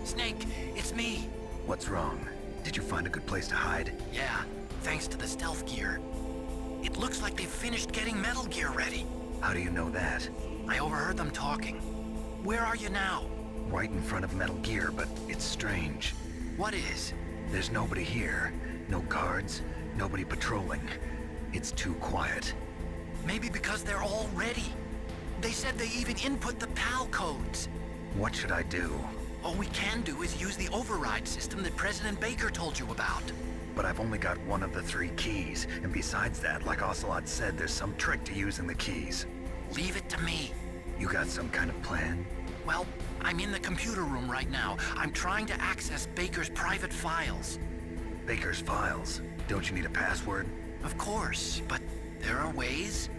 Snake, it's me. What's wrong? Did you find a good place to hide? Yeah, thanks to the stealth gear. It looks like they've finished getting Metal Gear ready. How do you know that? I overheard them talking. Where are you now? Right in front of Metal Gear, but it's strange. What is? There's nobody here. No guards, nobody patrolling. It's too quiet. Maybe because they're all ready. They said they even input the PAL codes. What should I do? All we can do is use the override system that President Baker told you about. But I've only got one of the 3 keys, and besides that, like Ocelot said, there's some trick to using the keys. Leave it to me. You got some kind of plan? Well, I'm in the computer room right now. I'm trying to access Baker's private files. Baker's files? Don't you need a password? Of course, but there are ways.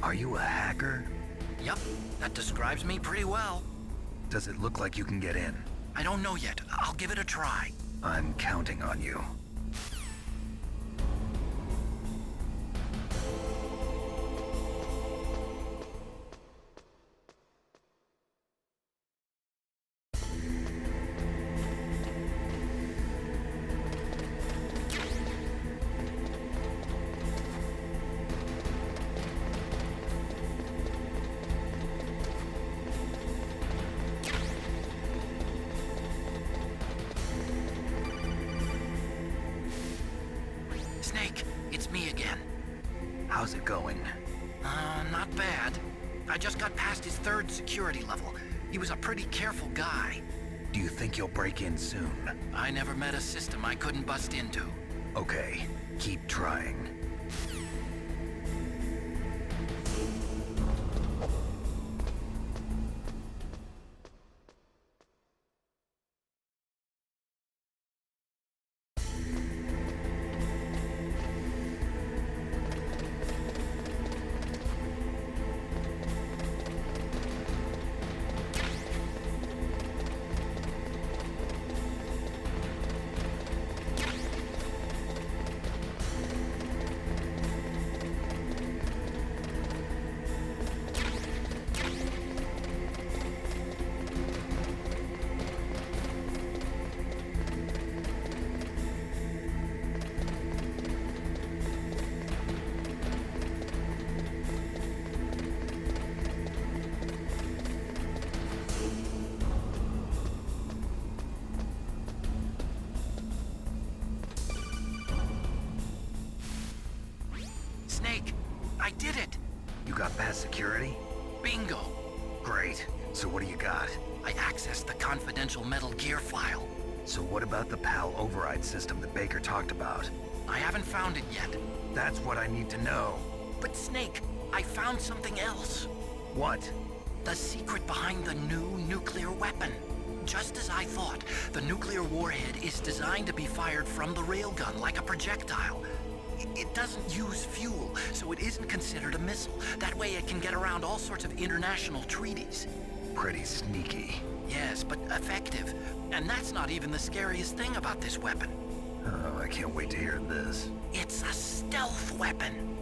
Are you a hacker? Yup, that describes me pretty well. Does it look like you can get in? I don't know yet. I'll give it a try. I'm counting on you. Snake, it's me again. How's it going? Not bad. I just got past his 3rd security level. He was a pretty careful guy. Do you think you'll break in soon? I never met a system I couldn't bust into. Okay, keep trying. Snake, I did it! You got past security? Bingo! Great. So what do you got? I accessed the confidential Metal Gear file. So what about the PAL override system that Baker talked about? I haven't found it yet. That's what I need to know. But Snake, I found something else. What? The secret behind the new nuclear weapon. Just as I thought, the nuclear warhead is designed to be fired from the railgun like a projectile. It doesn't use fuel, so it isn't considered a missile. That way it can get around all sorts of international treaties. Pretty sneaky. Yes, but effective. And that's not even the scariest thing about this weapon. Oh, I can't wait to hear this. It's a stealth weapon.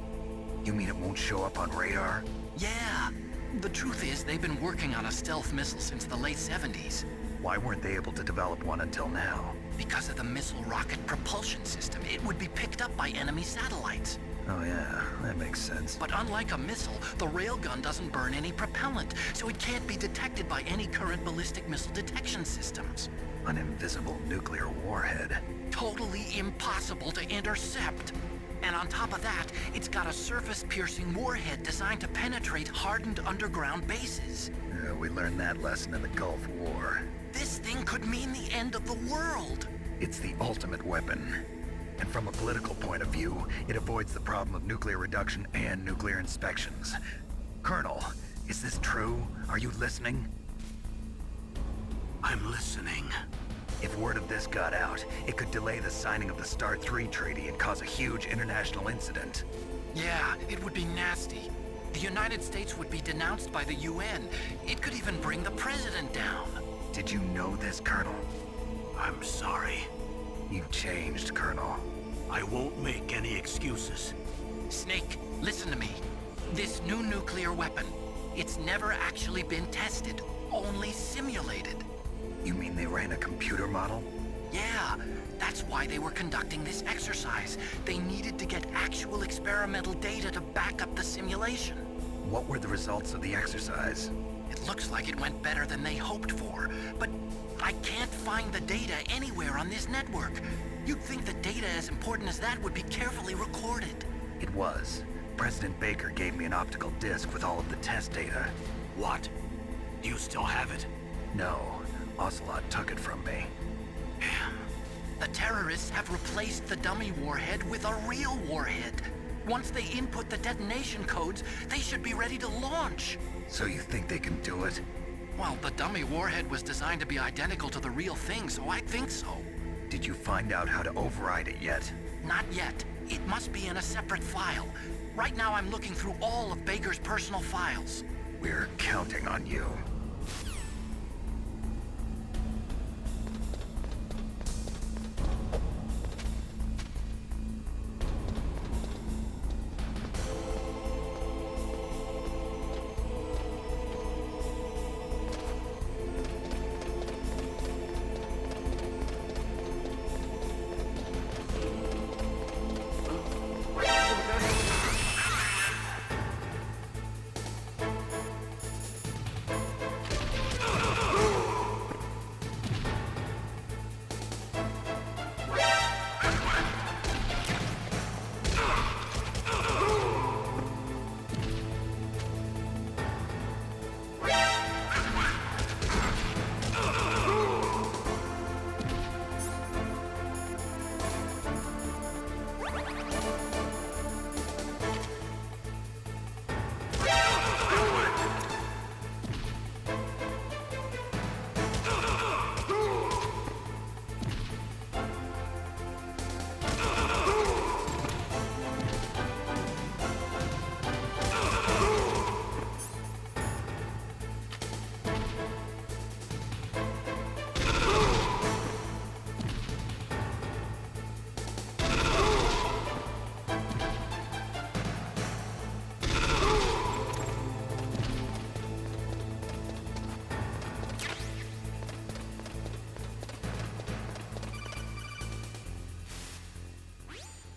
You mean it won't show up on radar? Yeah. The truth is, they've been working on a stealth missile since the late 70s. Why weren't they able to develop one until now? Because of the missile rocket propulsion system, it would be picked up by enemy satellites. Oh yeah, that makes sense. But unlike a missile, the railgun doesn't burn any propellant, so it can't be detected by any current ballistic missile detection systems. An invisible nuclear warhead. Totally impossible to intercept. And on top of that, it's got a surface-piercing warhead designed to penetrate hardened underground bases. Yeah, we learned that lesson in the Gulf War. This thing could mean the end of the world. It's the ultimate weapon. And from a political point of view, it avoids the problem of nuclear reduction and nuclear inspections. Colonel, is this true? Are you listening? I'm listening. If word of this got out, it could delay the signing of the START 3 treaty and cause a huge international incident. Yeah, it would be nasty. The United States would be denounced by the UN. It could even bring the president down. Did you know this, Colonel? I'm sorry. You've changed, Colonel. I won't make any excuses. Snake, listen to me. This new nuclear weapon, it's never actually been tested, only simulated. You mean they ran a computer model? Yeah, that's why they were conducting this exercise. They needed to get actual experimental data to back up the simulation. What were the results of the exercise? It looks like it went better than they hoped for, but I can't find the data anywhere on this network. You'd think the data as important as that would be carefully recorded. It was. President Baker gave me an optical disc with all of the test data. What? Do you still have it? No, Ocelot took it from me. Damn. The terrorists have replaced the dummy warhead with a real warhead. Once they input the detonation codes, they should be ready to launch. So you think they can do it? Well, the dummy warhead was designed to be identical to the real thing, so I think so. Did you find out how to override it yet? Not yet. It must be in a separate file. Right now I'm looking through all of Baker's personal files. We're counting on you.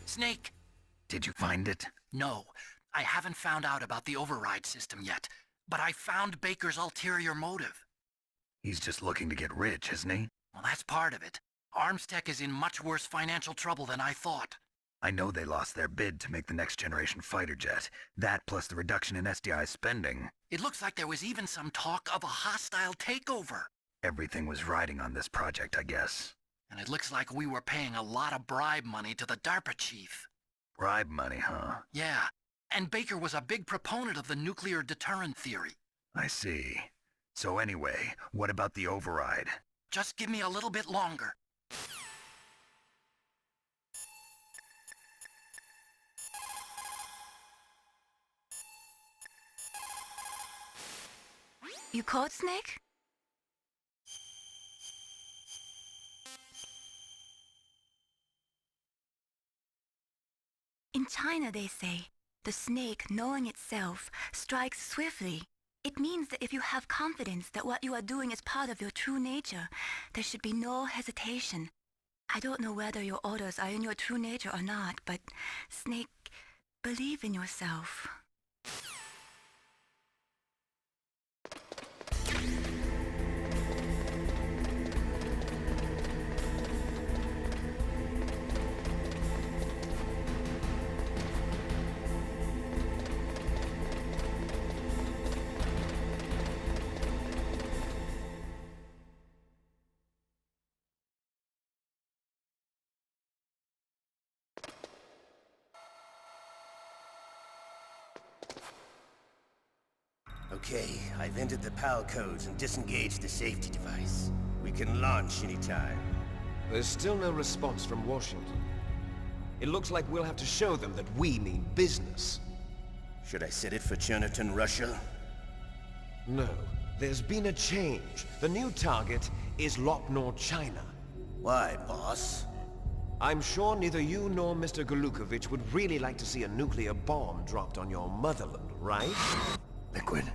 Snake! Did you find it? No, I haven't found out about the override system yet, but I found Baker's ulterior motive. He's just looking to get rich, isn't he? Well, that's part of it. Armstech is in much worse financial trouble than I thought. I know they lost their bid to make the next generation fighter jet. That plus the reduction in SDI spending. It looks like there was even some talk of a hostile takeover. Everything was riding on this project, I guess. And it looks like we were paying a lot of bribe money to the DARPA chief. Bribe money, huh? Yeah, and Baker was a big proponent of the nuclear deterrent theory. I see. So anyway, what about the override? Just give me a little bit longer. You caught Snake? In China, they say, the snake, knowing itself, strikes swiftly. It means that if you have confidence that what you are doing is part of your true nature, there should be no hesitation. I don't know whether your orders are in your true nature or not, but, Snake, believe in yourself. Okay, I've entered the PAL codes and disengaged the safety device. We can launch anytime. There's still no response from Washington. It looks like we'll have to show them that we mean business. Should I set it for Cherniton, Russia? No, there's been a change. The new target is Lopnor, China. Why, boss? I'm sure neither you nor Mr. Golukovich would really like to see a nuclear bomb dropped on your motherland, right? Liquid.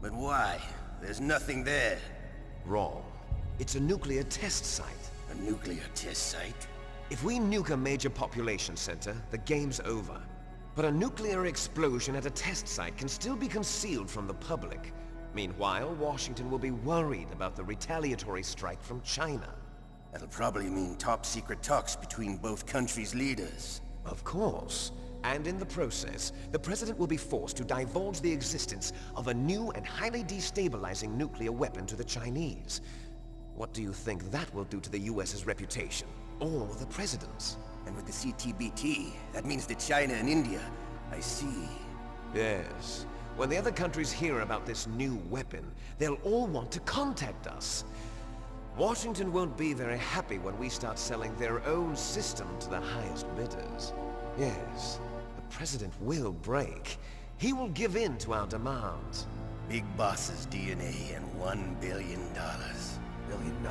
But why? There's nothing there. Wrong. It's a nuclear test site. A nuclear test site? If we nuke a major population center, the game's over. But a nuclear explosion at a test site can still be concealed from the public. Meanwhile, Washington will be worried about the retaliatory strike from China. That'll probably mean top-secret talks between both countries' leaders. Of course. And in the process, the President will be forced to divulge the existence of a new and highly destabilizing nuclear weapon to the Chinese. What do you think that will do to the US's reputation? Or the President's? And with the CTBT, that means that China and India... I see. Yes. When the other countries hear about this new weapon, they'll all want to contact us. Washington won't be very happy when we start selling their own system to the highest bidders. Yes. The President will break. He will give in to our demands. Big Boss's DNA and $1 billion. $1 billion?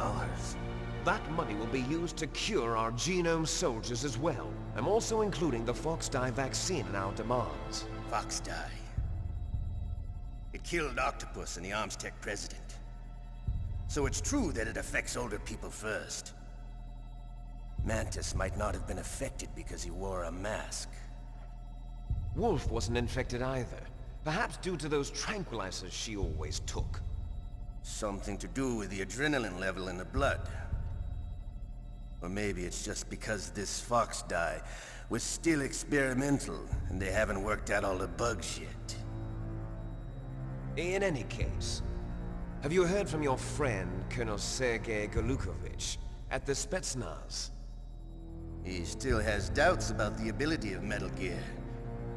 That money will be used to cure our genome soldiers as well. I'm also including the Fox-Die vaccine in our demands. Fox-Die? It killed Octopus and the Armstech president. So it's true that it affects older people first. Mantis might not have been affected because he wore a mask. Wolf wasn't infected either. Perhaps due to those tranquilizers she always took. Something to do with the adrenaline level in the blood. Or maybe it's just because this Fox-Die was still experimental and they haven't worked out all the bugs yet. In any case, have you heard from your friend, Colonel Sergei Golukovich, at the Spetsnaz? He still has doubts about the ability of Metal Gear.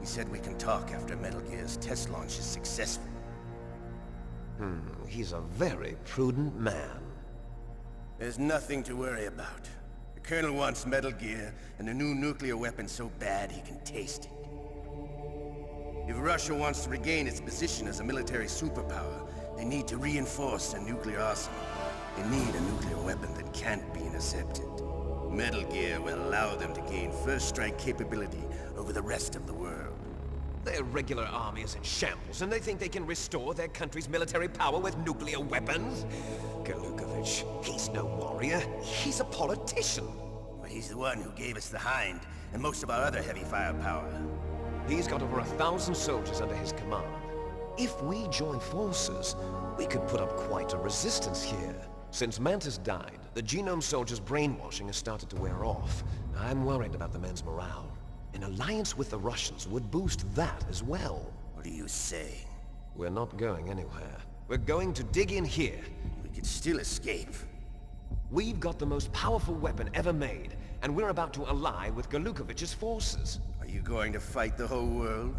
He said we can talk after Metal Gear's test launch is successful. He's a very prudent man. There's nothing to worry about. The Colonel wants Metal Gear and a new nuclear weapon so bad he can taste it. If Russia wants to regain its position as a military superpower, they need to reinforce their nuclear arsenal. They need a nuclear weapon that can't be intercepted. Metal Gear will allow them to gain first strike capability over the rest of the world. Their regular army is in shambles, and they think they can restore their country's military power with nuclear weapons? Golukovich, he's no warrior. He's a politician. But he's the one who gave us the Hind and most of our other heavy firepower. He's got over 1,000 soldiers under his command. If we join forces, we could put up quite a resistance here. Since Mantis died, the genome soldiers' brainwashing has started to wear off. I'm worried about the men's morale. An alliance with the Russians would boost that as well. What are you saying? We're not going anywhere. We're going to dig in here. We could still escape. We've got the most powerful weapon ever made, and we're about to ally with Golukovich's forces. Are you going to fight the whole world?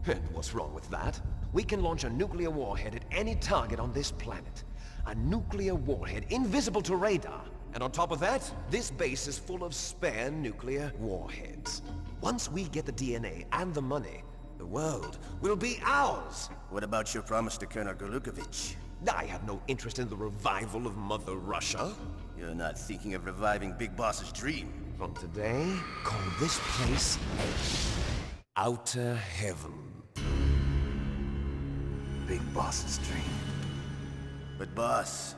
And what's wrong with that? We can launch a nuclear warhead at any target on this planet. a nuclear warhead invisible to radar. And on top of that, this base is full of spare nuclear warheads. Once we get the DNA and the money, the world will be ours. What about your promise to Colonel Golukovich? I have no interest in the revival of Mother Russia. You're not thinking of reviving Big Boss's dream. From today, call this place Outer Heaven. Big Boss's dream. But boss,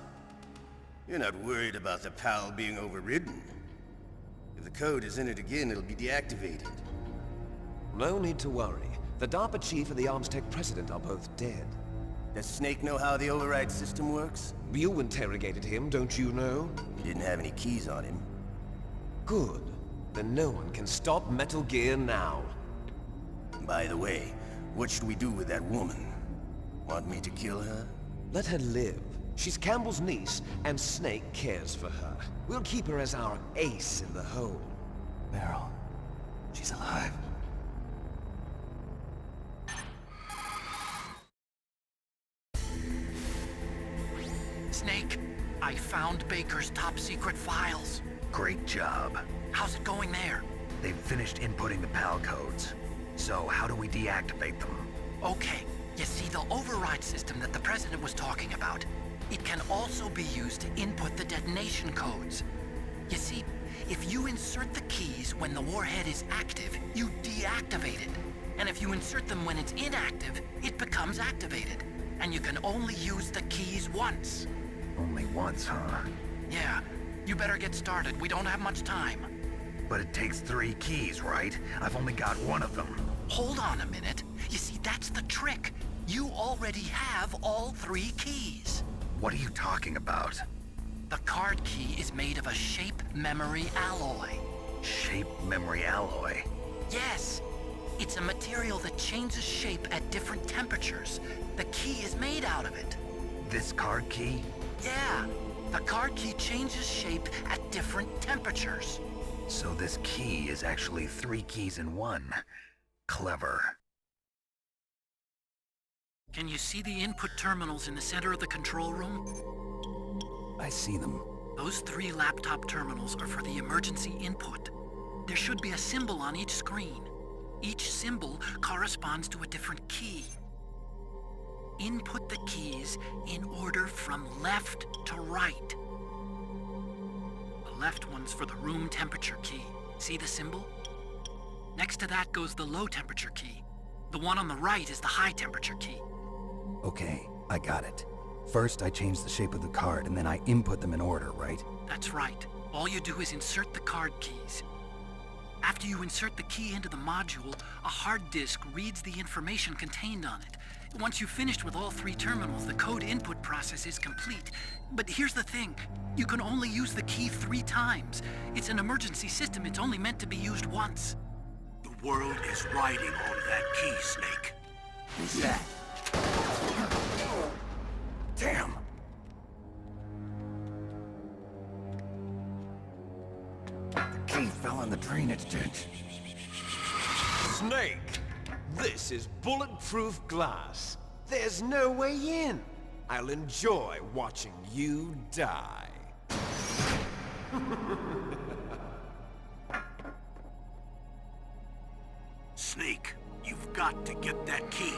you're not worried about the PAL being overridden. If the code is in it again, it'll be deactivated. No need to worry. The DARPA chief and the Arms Tech president are both dead. Does Snake know how the override system works? You interrogated him, don't you know? He didn't have any keys on him. Good. Then no one can stop Metal Gear now. By the way, what should we do with that woman? Want me to kill her? Let her live. She's Campbell's niece, and Snake cares for her. We'll keep her as our ace in the hole. Meryl, she's alive. Snake, I found Baker's top-secret files. Great job. How's it going there? They've finished inputting the PAL codes. So how do we deactivate them? Okay, you see the override system that the President was talking about? It can also be used to input the detonation codes. You see, if you insert the keys when the warhead is active, you deactivate it. And if you insert them when it's inactive, it becomes activated. And you can only use the keys once. Only once, huh? Yeah, you better get started. We don't have much time. But it takes 3 keys, right? I've only got 1 of them. Hold on a minute. You see, that's the trick. You already have all 3 keys. What are you talking about? The card key is made of a shape memory alloy. Shape memory alloy? Yes. It's a material that changes shape at different temperatures. The key is made out of it. This card key? Yeah. The card key changes shape at different temperatures. So this key is actually 3 keys in 1. Clever. Can you see the input terminals in the center of the control room? I see them. Those 3 laptop terminals are for the emergency input. There should be a symbol on each screen. Each symbol corresponds to a different key. Input the keys in order from left to right. The left one's for the room temperature key. See the symbol? Next to that goes the low temperature key. The one on the right is the high temperature key. Okay, I got it. First, I change the shape of the card, and then I input them in order, right? That's right. All you do is insert the card keys. After you insert the key into the module, a hard disk reads the information contained on it. Once you've finished with all 3 terminals, the code input process is complete. But here's the thing. You can only use the key 3 times. It's an emergency system. It's only meant to be used once. The world is riding on that key, Snake. Who's that? Damn! The key fell in the drainage ditch. Snake! This is bulletproof glass. There's no way in. I'll enjoy watching you die. Snake, you've got to get that key.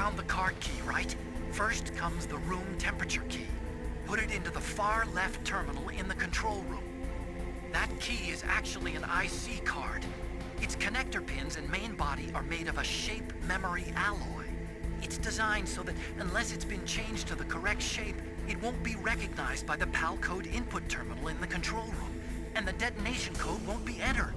found the card key, right? First comes the room temperature key. Put it into the far left terminal in the control room. That key is actually an IC card. Its connector pins and main body are made of a shape memory alloy. It's designed so that unless it's been changed to the correct shape, it won't be recognized by the PAL code input terminal in the control room, and the detonation code won't be entered.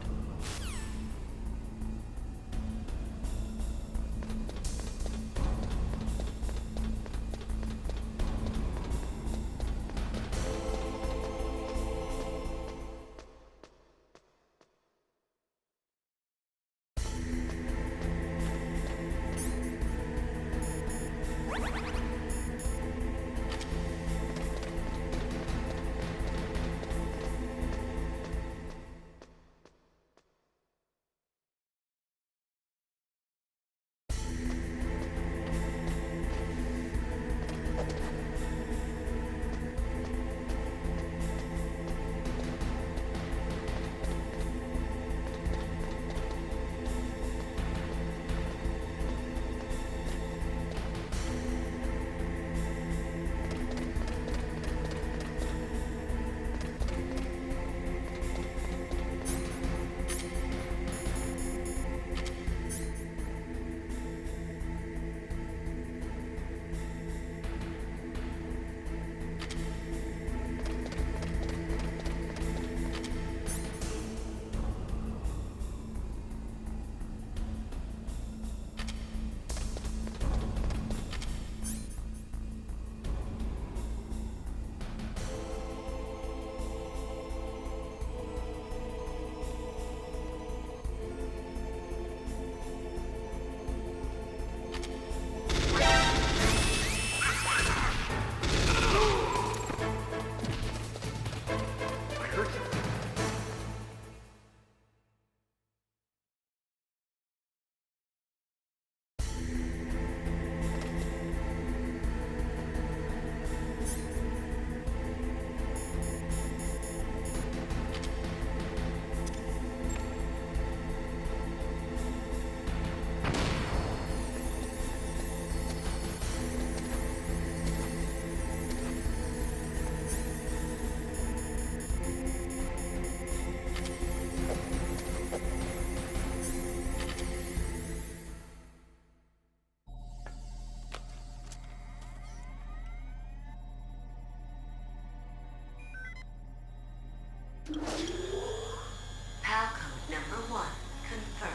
PAL code number 1, confirmed.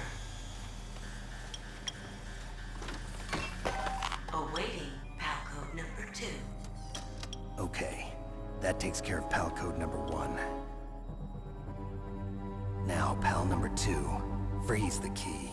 Awaiting PAL code number 2. Okay, that takes care of PAL code number 1. Now, PAL number 2. Freeze the key.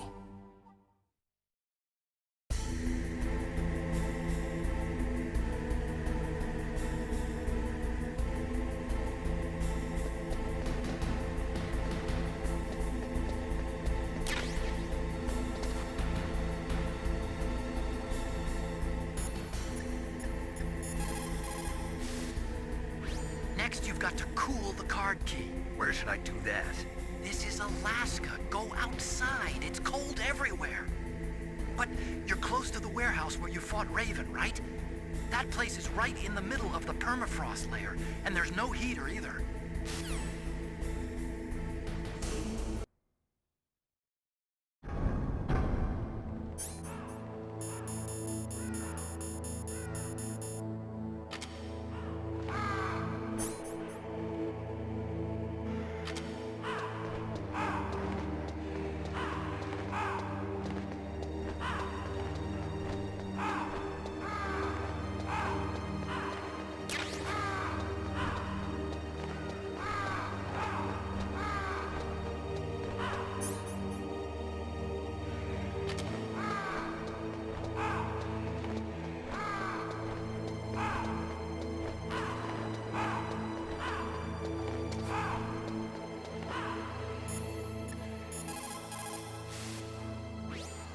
Next, you've got to cool the card key. Where should I do that? This is Alaska. Go outside. It's cold everywhere. But you're close to the warehouse where you fought Raven, right? That place is right in the middle of the permafrost layer, and there's no heater either.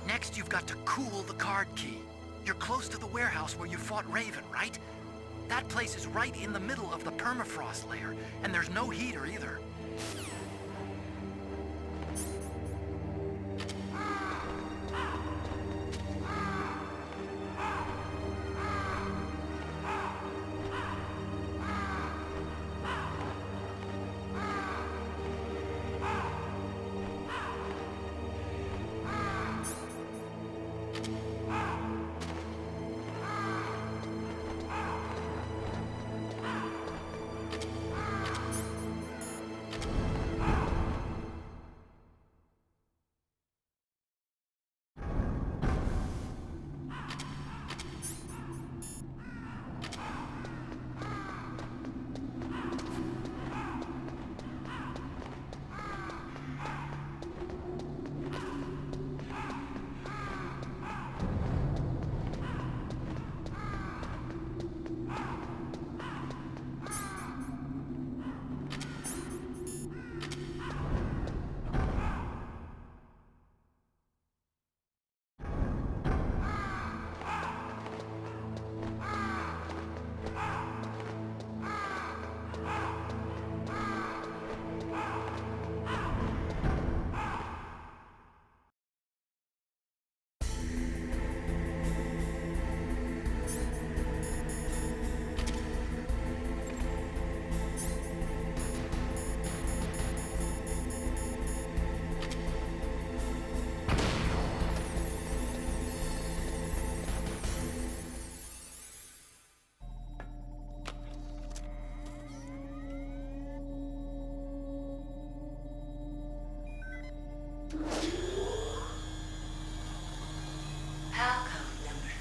Next, you've got to cool the card key. You're close to the warehouse where you fought Raven, right? That place is right in the middle of the permafrost layer, and there's no heater either.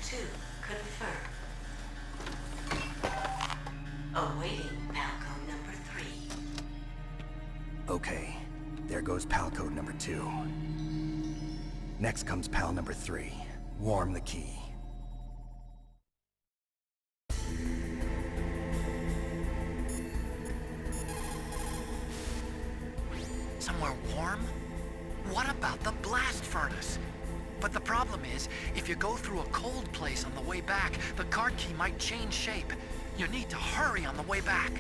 2 confirmed. Awaiting PAL code number 3. Okay, there goes PAL code number 2. Next comes PAL number 3. Warm the key. Somewhere warm? What about the blast furnace? But the problem is, if you go through a cold place on the way back, the card key might change shape. You need to hurry on the way back.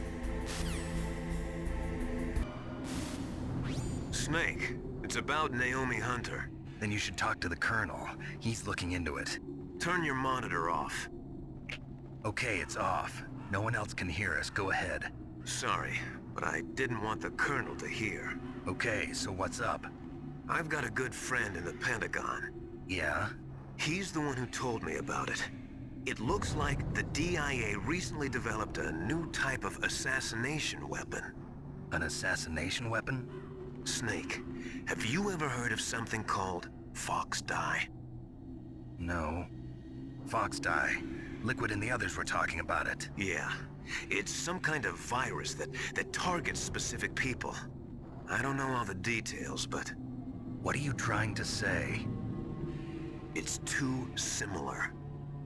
Snake, it's about Naomi Hunter. Then you should talk to the Colonel. He's looking into it. Turn your monitor off. Okay, it's off. No one else can hear us. Go ahead. Sorry, but I didn't want the Colonel to hear. Okay, so what's up? I've got a good friend in the Pentagon. Yeah? He's the one who told me about it. It looks like the DIA recently developed a new type of assassination weapon. An assassination weapon? Snake, have you ever heard of something called Fox Dye? No. Fox dye. Liquid and the others were talking about it. Yeah. It's some kind of virus that targets specific people. I don't know all the details, but... What are you trying to say? It's too similar.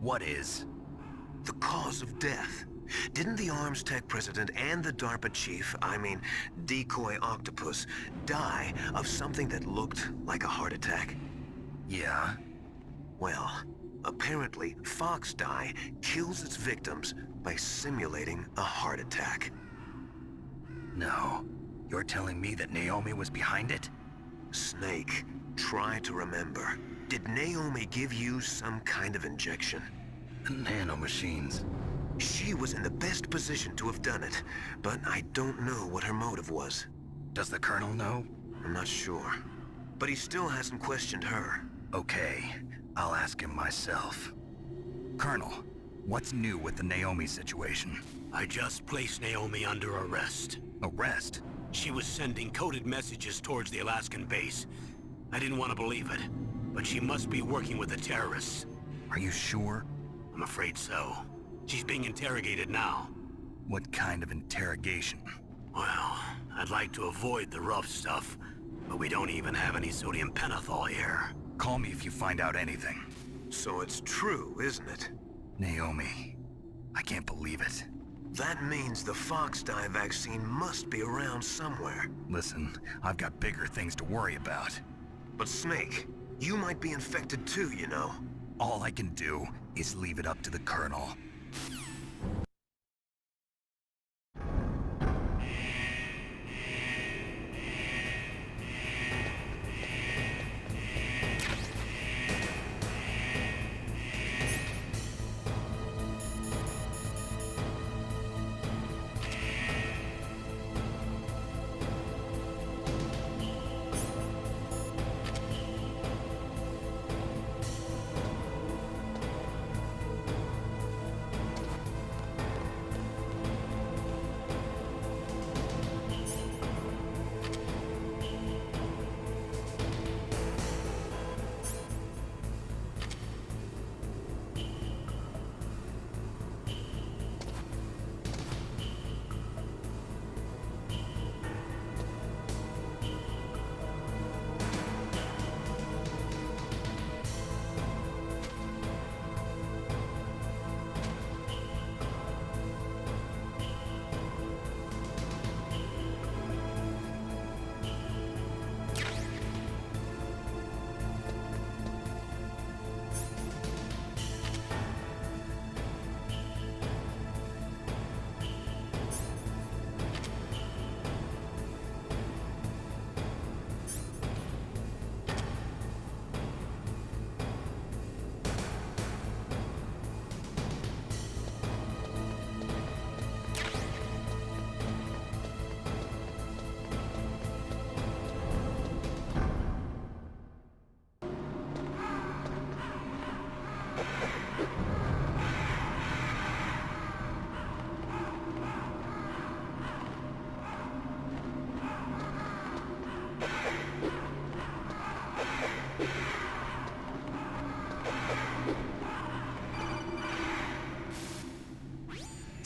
What is? The cause of death. Didn't the Arms Tech president and the DARPA chief, Decoy Octopus, die of something that looked like a heart attack? Yeah? Well, apparently Fox Dye kills its victims by simulating a heart attack. No. You're telling me that Naomi was behind it? Snake, try to remember. Did Naomi give you some kind of injection? The nanomachines. She was in the best position to have done it, but I don't know what her motive was. Does the Colonel know? I'm not sure. But he still hasn't questioned her. Okay, I'll ask him myself. Colonel, what's new with the Naomi situation? I just placed Naomi under arrest. Arrest? She was sending coded messages towards the Alaskan base. I didn't want to believe it, but she must be working with the terrorists. Are you sure? I'm afraid so. She's being interrogated now. What kind of interrogation? Well, I'd like to avoid the rough stuff, but we don't even have any sodium pentothal here. Call me if you find out anything. So it's true, isn't it? Naomi. I can't believe it. That means the Fox Dye vaccine must be around somewhere. Listen, I've got bigger things to worry about. But Snake, you might be infected too, you know. All I can do is leave it up to the Colonel.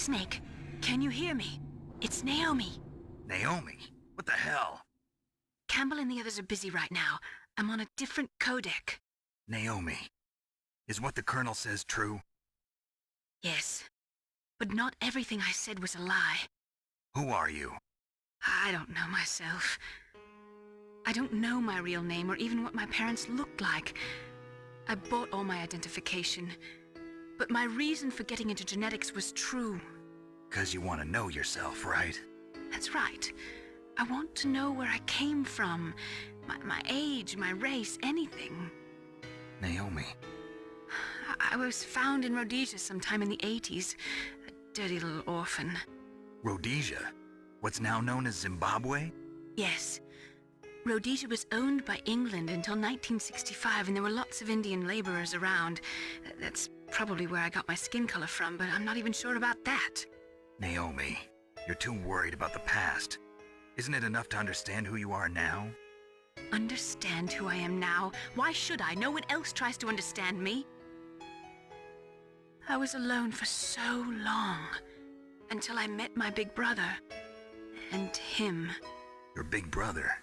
Snake, can you hear me? It's Naomi. Naomi? What the hell? Campbell and the others are busy right now. I'm on a different codec. Naomi, is what the Colonel says true? Yes, but not everything I said was a lie. Who are you? I don't know myself. I don't know my real name or even what my parents looked like. I bought all my identification, but my reason for getting into genetics was true. 'Cause you want to know yourself, right? That's right. I want to know where I came from, my age, my race, anything. Naomi. I was found in Rhodesia sometime in the 80s, a dirty little orphan. Rhodesia? What's now known as Zimbabwe? Yes. Rhodesia was owned by England until 1965, and there were lots of Indian laborers around. That's probably where I got my skin color from, but I'm not even sure about that. Naomi, you're too worried about the past. Isn't it enough to understand who you are now? Understand who I am now? Why should I? No one else tries to understand me. I was alone for so long, until I met my big brother. And him. Your big brother?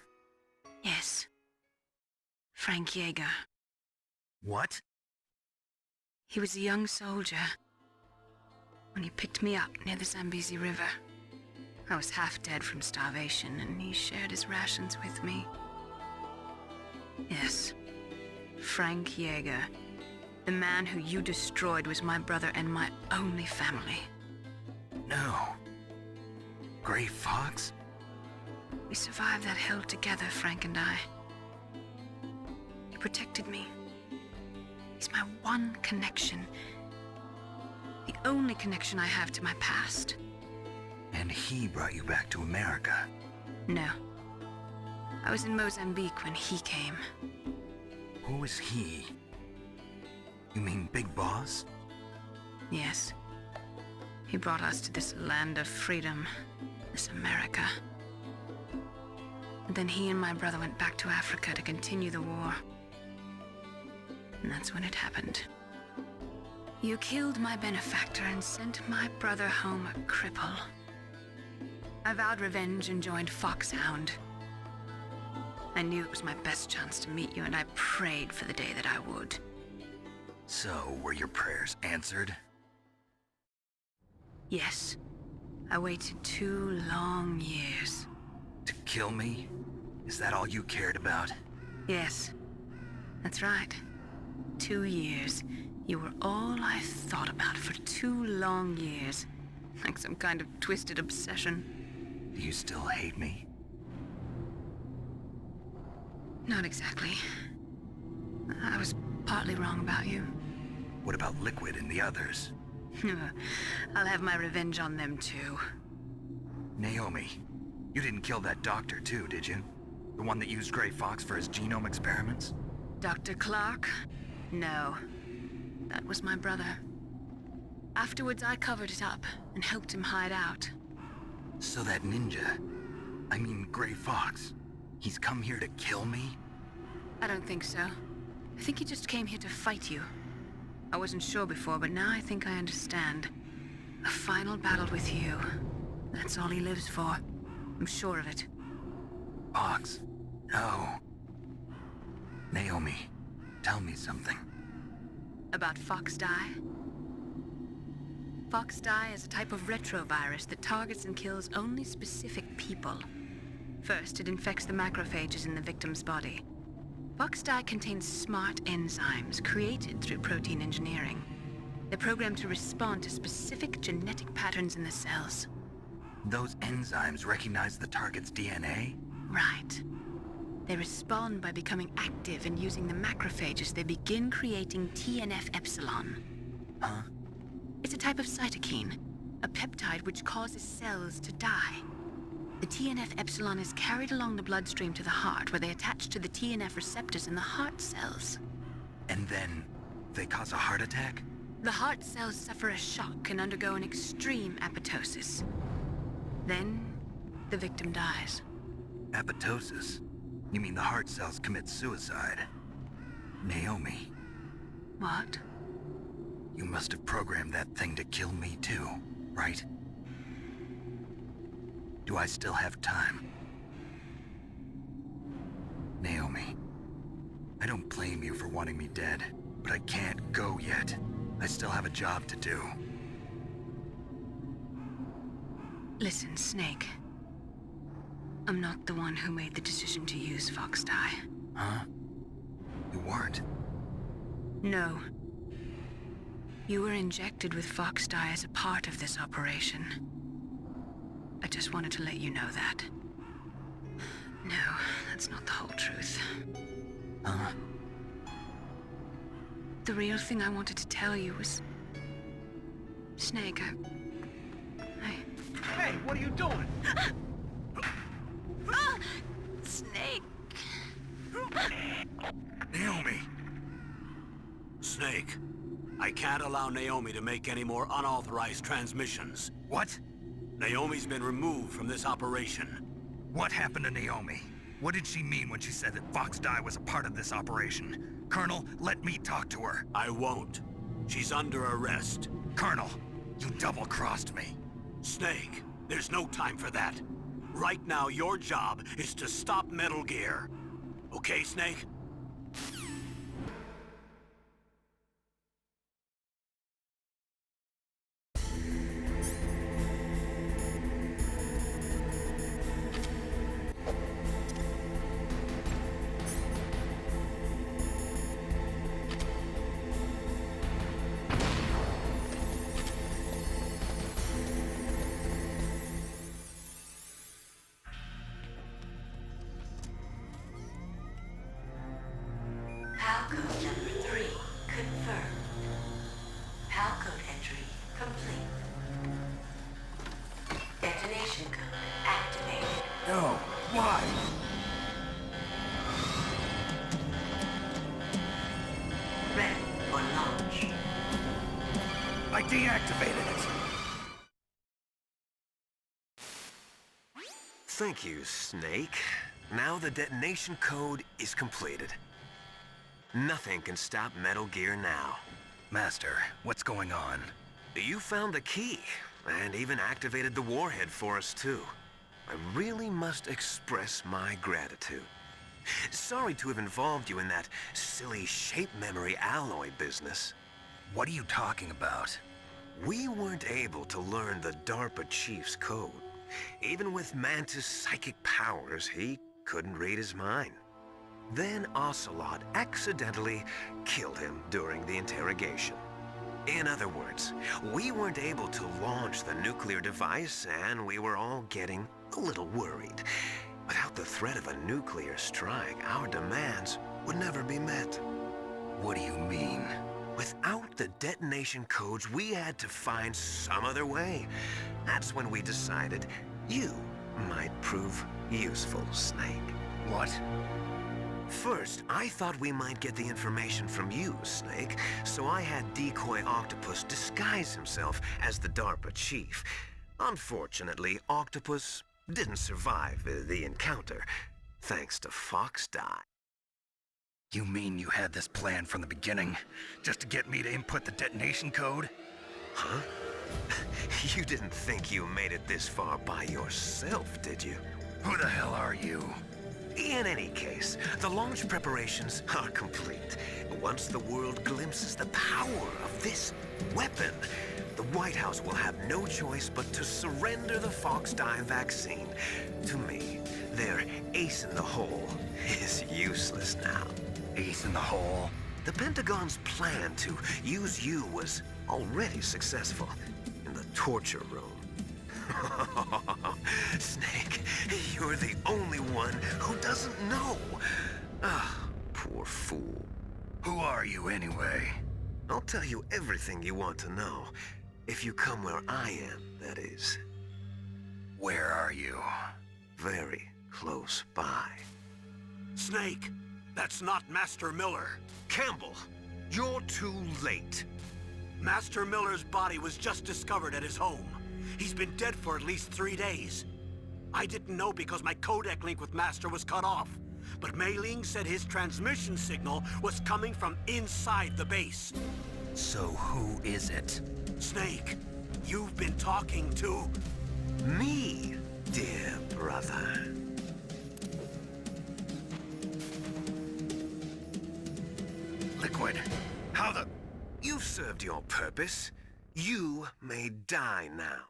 Yes. Frank Yeager. What? He was a young soldier when he picked me up near the Zambezi River. I was half dead from starvation, and he shared his rations with me. Yes, Frank Yeager. The man who you destroyed was my brother and my only family. No. Gray Fox? We survived that hell together, Frank and I. He protected me. He's my one connection. The only connection I have to my past. And he brought you back to America? No. I was in Mozambique when he came. Who is he? You mean Big Boss? Yes. He brought us to this land of freedom, this America. And then he and my brother went back to Africa to continue the war. And that's when it happened. You killed my benefactor and sent my brother home a cripple. I vowed revenge and joined Foxhound. I knew it was my best chance to meet you, and I prayed for the day that I would. So, were your prayers answered? Yes. I waited 2 long years. To kill me? Is that all you cared about? Yes. That's right. 2 years. You were all I thought about for 2 long years. Like some kind of twisted obsession. Do you still hate me? Not exactly. I was partly wrong about you. What about Liquid and the others? I'll have my revenge on them too. Naomi, you didn't kill that doctor too, did you? The one that used Gray Fox for his genome experiments? Dr. Clark? No. That was my brother. Afterwards, I covered it up and helped him hide out. So that ninja, I mean Gray Fox, he's come here to kill me? I don't think so. I think he just came here to fight you. I wasn't sure before, but now I think I understand. A final battle with you. That's all he lives for. I'm sure of it. Fox? No. Naomi, tell me something. About Fox Die? Fox Die is a type of retrovirus that targets and kills only specific people. First, it infects the macrophages in the victim's body. Fox Die contains smart enzymes created through protein engineering. They're programmed to respond to specific genetic patterns in the cells. Those enzymes recognize the target's DNA? Right. They respond by becoming active and using the macrophages. They begin creating TNF-epsilon. Huh? It's a type of cytokine, a peptide which causes cells to die. The TNF-epsilon is carried along the bloodstream to the heart, where they attach to the TNF receptors in the heart cells. And then they cause a heart attack? The heart cells suffer a shock and undergo an extreme apoptosis. Then, the victim dies. Apoptosis? You mean the heart cells commit suicide? Naomi. What? You must have programmed that thing to kill me too. right? Do I still have time? Naomi, I don't blame you for wanting me dead, but I can't go yet. I still have a job to do. Listen, Snake. I'm not the one who made the decision to use Fox Dye. Huh? You weren't? No. You were injected with Fox Dye as a part of this operation. I just wanted to let you know that. No, that's not the whole truth. Huh? The real thing I wanted to tell you was... Snake, Hey, what are you doing? Snake! Naomi! Snake, I can't allow Naomi to make any more unauthorized transmissions. What? Naomi's been removed from this operation. What happened to Naomi? What did she mean when she said that Fox Dye was a part of this operation? Colonel, let me talk to her. I won't. She's under arrest. Colonel, you double-crossed me. Snake, there's no time for that. Right now, your job is to stop Metal Gear. Okay, Snake? PAL code number 3 confirmed. PAL code entry complete. Detonation code activated. No, why? Ready for launch. I deactivated it. Thank you, Snake. Now the detonation code is completed. Nothing can stop Metal Gear now. Master, what's going on? You found the key, and even activated the warhead for us, too. I really must express my gratitude. Sorry to have involved you in that silly shape memory alloy business. What are you talking about? We weren't able to learn the DARPA chief's code. Even with Mantis' psychic powers, he couldn't read his mind. Then Ocelot accidentally killed him during the interrogation. In other words, we weren't able to launch the nuclear device, and we were all getting a little worried. Without the threat of a nuclear strike, our demands would never be met. What do you mean? Without the detonation codes, we had to find some other way. That's when we decided you might prove useful, Snake. What? First, I thought we might get the information from you, Snake, so I had Decoy Octopus disguise himself as the DARPA chief. Unfortunately, Octopus didn't survive the encounter, thanks to Fox Dye. You mean you had this plan from the beginning? Just to get me to input the detonation code? Huh? You didn't think you made it this far by yourself, did you? Who the hell are you? In any case, the launch preparations are complete. Once the world glimpses the power of this weapon, the White House will have no choice but to surrender the Fox Dye vaccine to me. Their ace in the hole is useless now. Ace in the hole? The Pentagon's plan to use you was already successful in the torture room. Snake, you're the only one who doesn't know. Ah, poor fool. Who are you anyway? I'll tell you everything you want to know. If you come where I am, that is. Where are you? Very close by. Snake, that's not Master Miller. Campbell, you're too late. Master Miller's body was just discovered at his home. He's been dead for at least 3 days. I didn't know because my codec link with Master was cut off. But Mei Ling said his transmission signal was coming from inside the base. So who is it? Snake, You've been talking to... Me, dear brother. Liquid, how the... You've served your purpose. You may die now.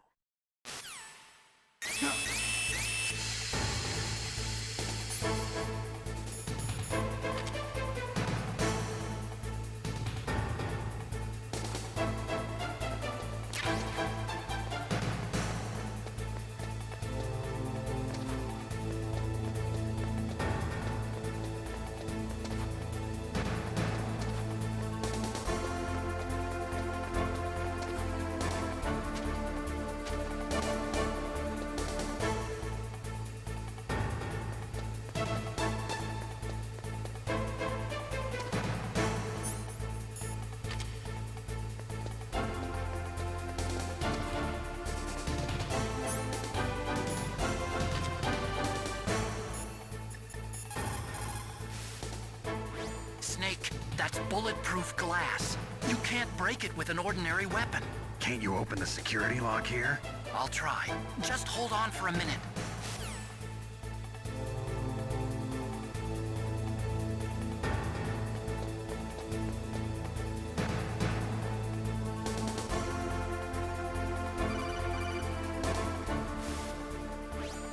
Snake, that's bulletproof glass. You can't break it with an ordinary weapon. Can't you open the security lock here? I'll try. Just hold on for a minute.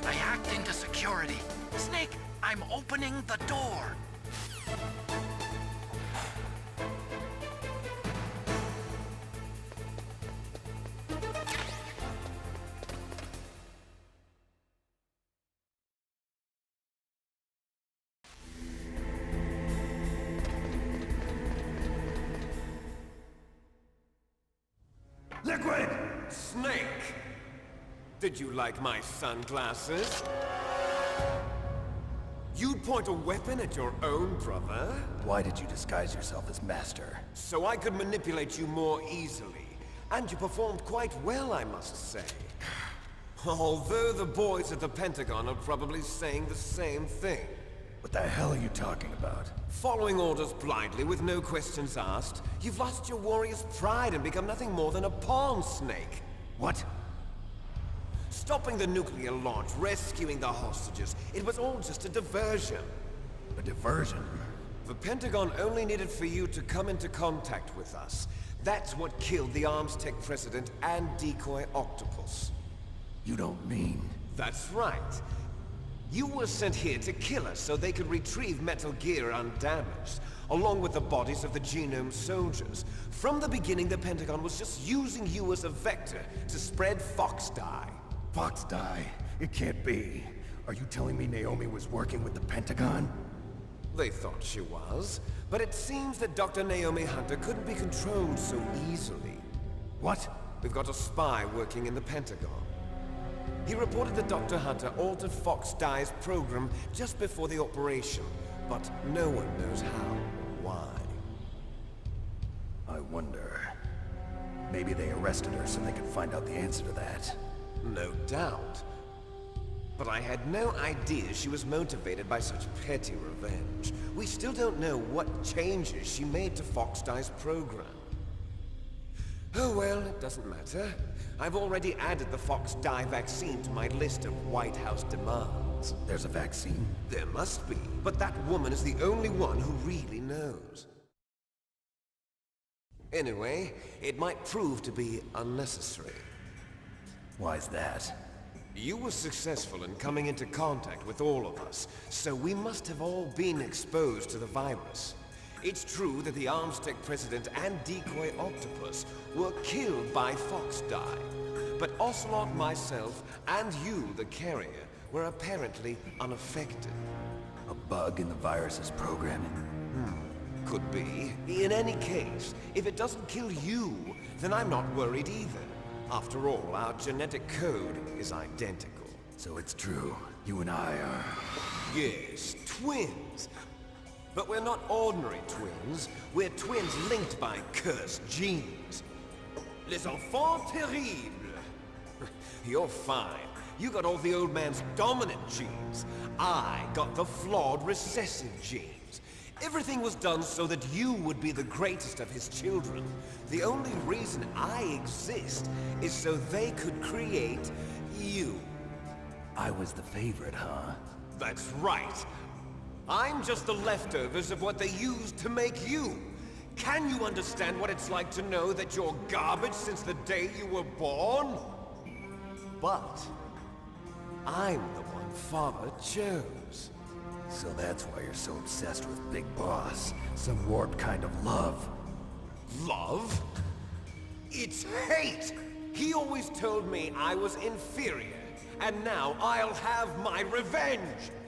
I hacked into security. Snake, I'm opening the door. Liquid! Snake! Did you like my sunglasses? You'd point a weapon at your own brother? Why did you disguise yourself as Master? So I could manipulate you more easily. And you performed quite well, I must say. Although the boys at the Pentagon are probably saying the same thing. What the hell are you talking about? Following orders blindly with no questions asked, you've lost your warrior's pride and become nothing more than a pawn, Snake. What? Stopping the nuclear launch, rescuing the hostages, it was all just a diversion. A diversion? The Pentagon only needed for you to come into contact with us. That's what killed the Arms Tech president and decoy octopus. You don't mean... That's right. You were sent here to kill us so they could retrieve Metal Gear undamaged, along with the bodies of the Genome soldiers. From the beginning, the Pentagon was just using you as a vector to spread Fox Dye. Fox Dye? It can't be. Are you telling me Naomi was working with the Pentagon? They thought she was, but it seems that Dr. Naomi Hunter couldn't be controlled so easily. What? We've got a spy working in the Pentagon. He reported that Dr. Hunter altered Fox Dye's program just before the operation, but no one knows how or why. I wonder... Maybe they arrested her so they could find out the answer to that. No doubt. But I had no idea she was motivated by such petty revenge. We still don't know what changes she made to Fox Dye's program. Oh well, it doesn't matter. I've already added the Fox Dye vaccine to my list of White House demands. There's a vaccine? There must be, but that woman is the only one who really knows. Anyway, it might prove to be unnecessary. Why's that? You were successful in coming into contact with all of us, so we must have all been exposed to the virus. It's true that the Arms Tech president and decoy octopus were killed by Fox Dye, but Ocelot, myself, and you, the carrier, were apparently unaffected. A bug in the virus's programming? Could be. In any case, if it doesn't kill you, then I'm not worried either. After all, our genetic code is identical. So it's true. You and I are... Yes, twins. But we're not ordinary twins. We're twins linked by cursed genes. Les enfants terribles. You're fine. You got all the old man's dominant genes. I got the flawed recessive genes. Everything was done so that you would be the greatest of his children. The only reason I exist is so they could create you. I was the favorite, huh? That's right. I'm just the leftovers of what they used to make you. Can you understand what it's like to know that you're garbage since the day you were born? But I'm the one Father chose. So that's why you're so obsessed with Big Boss. Some warped kind of love. Love? It's hate! He always told me I was inferior, and now I'll have my revenge!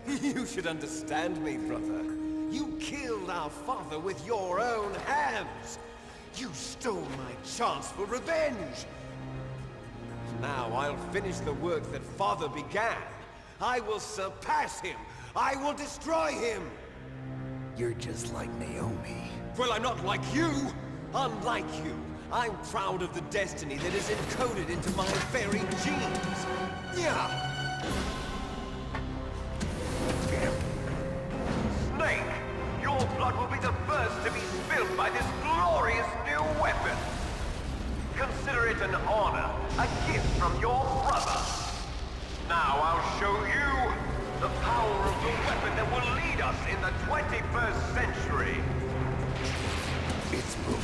You should understand me, brother. You killed our father with your own hands! You stole my chance for revenge! Now I'll finish the work that Father began. I will surpass him! I will destroy him! You're just like Naomi. Well, I'm not like you! Unlike you, I'm proud of the destiny that is encoded into my very genes! Yeah! Snake, your blood will be the first to be spilled by this glorious new weapon. Consider it an honor, a gift from your brother. Now I'll show you the power of the weapon that will lead us in the 21st century. It's moving.